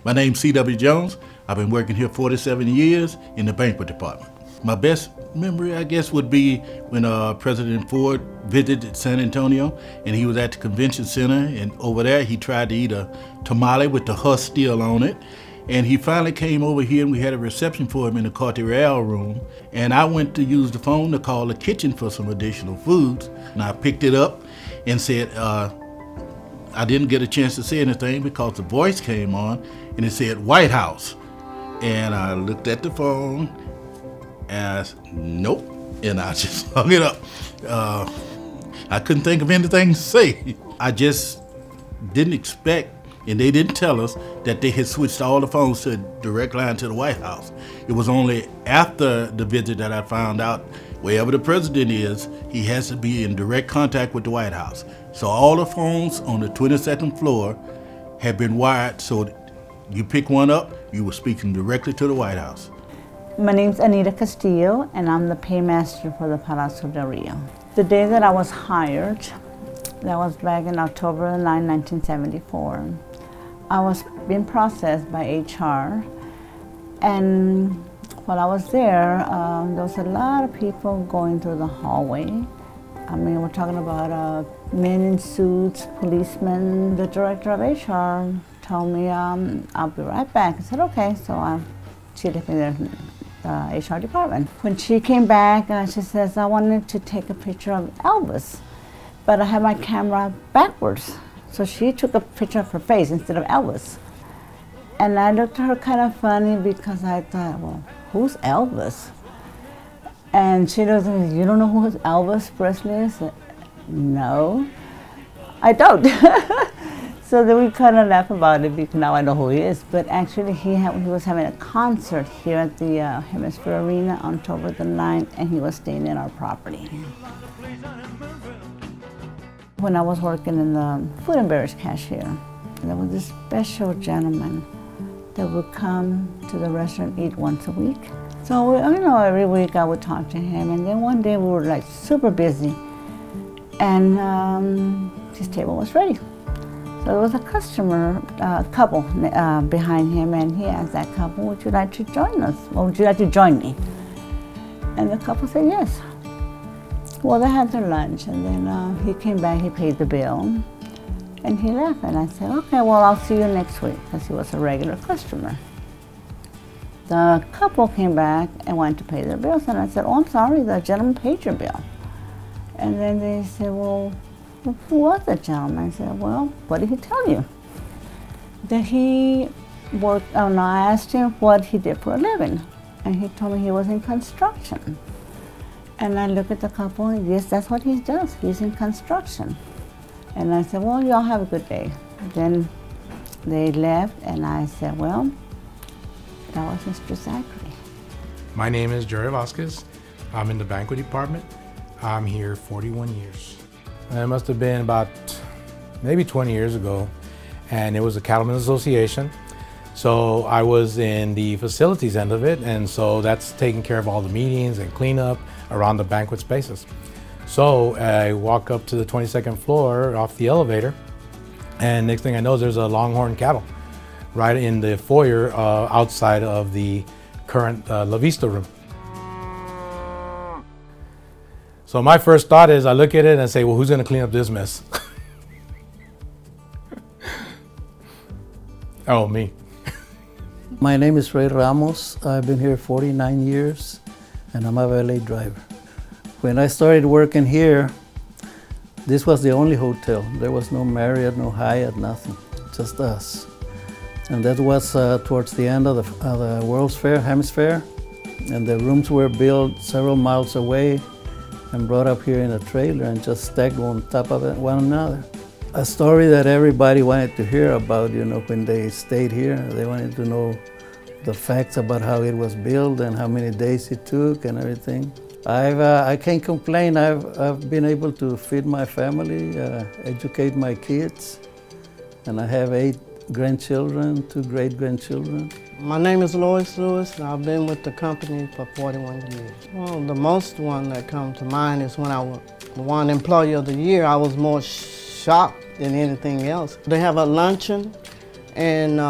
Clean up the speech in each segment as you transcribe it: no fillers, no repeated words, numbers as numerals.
My name's C.W. Jones. I've been working here 47 years in the banquet department. My best memory, I guess, would be when President Ford visited San Antonio, and he was at the convention center, and over there he tried to eat a tamale with the husk still on it. And he finally came over here, and we had a reception for him in the Cartier room. And I went to use the phone to call the kitchen for some additional foods. And I picked it up and said, I didn't get a chance to say anything because the voice came on, and it said White House. And I looked at the phone, and I said, nope, and I just hung it up. I couldn't think of anything to say. I just didn't expect, and they didn't tell us, that they had switched all the phones to a direct line to the White House. It was only after the visit that I found out wherever the president is, he has to be in direct contact with the White House. So all the phones on the 22nd floor have been wired so that you pick one up, you were speaking directly to the White House. My name's Anita Castillo, and I'm the paymaster for the Palacio del Rio. The day that I was hired, that was back in October 9, 1974. I was being processed by HR, and while I was there was a lot of people going through the hallway. I mean, we're talking about men in suits, policemen. The director of HR told me, I'll be right back. I said, okay, so she left me there in the HR department. When she came back, she says, I wanted to take a picture of Elvis, but I had my camera backwards. So she took a picture of her face instead of Elvis. And I looked at her kind of funny because I thought, well, who's Elvis? And she looked at me, you don't know who Elvis Presley is? I said, no, I don't. So then we kind of laugh about it because now I know who he is. But actually he was having a concert here at the Hemisphere Arena on October the 9th, and he was staying in our property. When I was working in the food and beverage cashier, there was this special gentleman that would come to the restaurant and eat once a week. So, every week I would talk to him, and then one day we were like super busy, and his table was ready. So there was a customer, couple behind him, and he asked that couple, would you like to join us? Or would you like to join me? And the couple said yes. Well, they had their lunch, and then he came back, he paid the bill, and he left. And I said, okay, well, I'll see you next week, because he was a regular customer. The couple came back and wanted to pay their bills, and I said, oh, I'm sorry, the gentleman paid your bill. And then they said, well, who was the gentleman? I said, well, what did he tell you? That he worked, I asked him what he did for a living, and he told me he was in construction. And I looked at the couple, and yes, that's what he does. He's in construction. And I said, well, y'all have a good day. Then they left, and I said, well, that was Mr. Zachary. My name is Jerry Vasquez. I'm in the banquet department. I'm here 41 years. It must have been about maybe 20 years ago, and it was a Cattlemen's Association. So I was in the facilities end of it, and so that's taking care of all the meetings and cleanup around the banquet spaces. So I walk up to the 22nd floor off the elevator, and next thing I know, there's a Longhorn cattle right in the foyer outside of the current La Vista room. So my first thought is I look at it and say, well, who's gonna clean up this mess? Oh, me. My name is Rey Ramos. I've been here 49 years, and I'm a valet driver. When I started working here, this was the only hotel. There was no Marriott, no Hyatt, nothing, just us. And that was towards the end of the World's Fair, Hemisphere, and the rooms were built several miles away and brought up here in a trailer and just stacked on top of one another. A story that everybody wanted to hear about, when they stayed here. They wanted to know the facts about how it was built and how many days it took and everything. I can't complain. I've been able to feed my family, educate my kids, and I have 8 grandchildren, 2 great-grandchildren. My name is Lois Lewis, and I've been with the company for 41 years. Well, the most one that comes to mind is when I won Employee of the Year. I was more shocked than anything else. They have a luncheon, and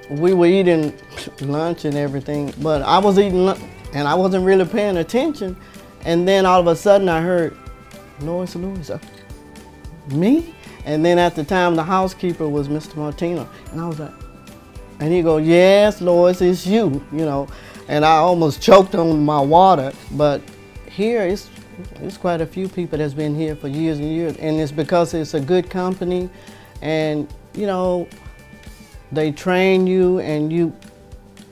we were eating lunch and everything, but I was eating lunch and I wasn't really paying attention. And then all of a sudden I heard, Lois Lewis, me? And then at the time the housekeeper was Mr. Martino. And I was like, and he go, yes, Lois, it's you, you know. And I almost choked on my water. But here it's quite a few people that's been here for years and years. And it's because it's a good company and, you know, they train you and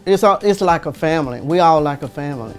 it's like a family. We all like a family.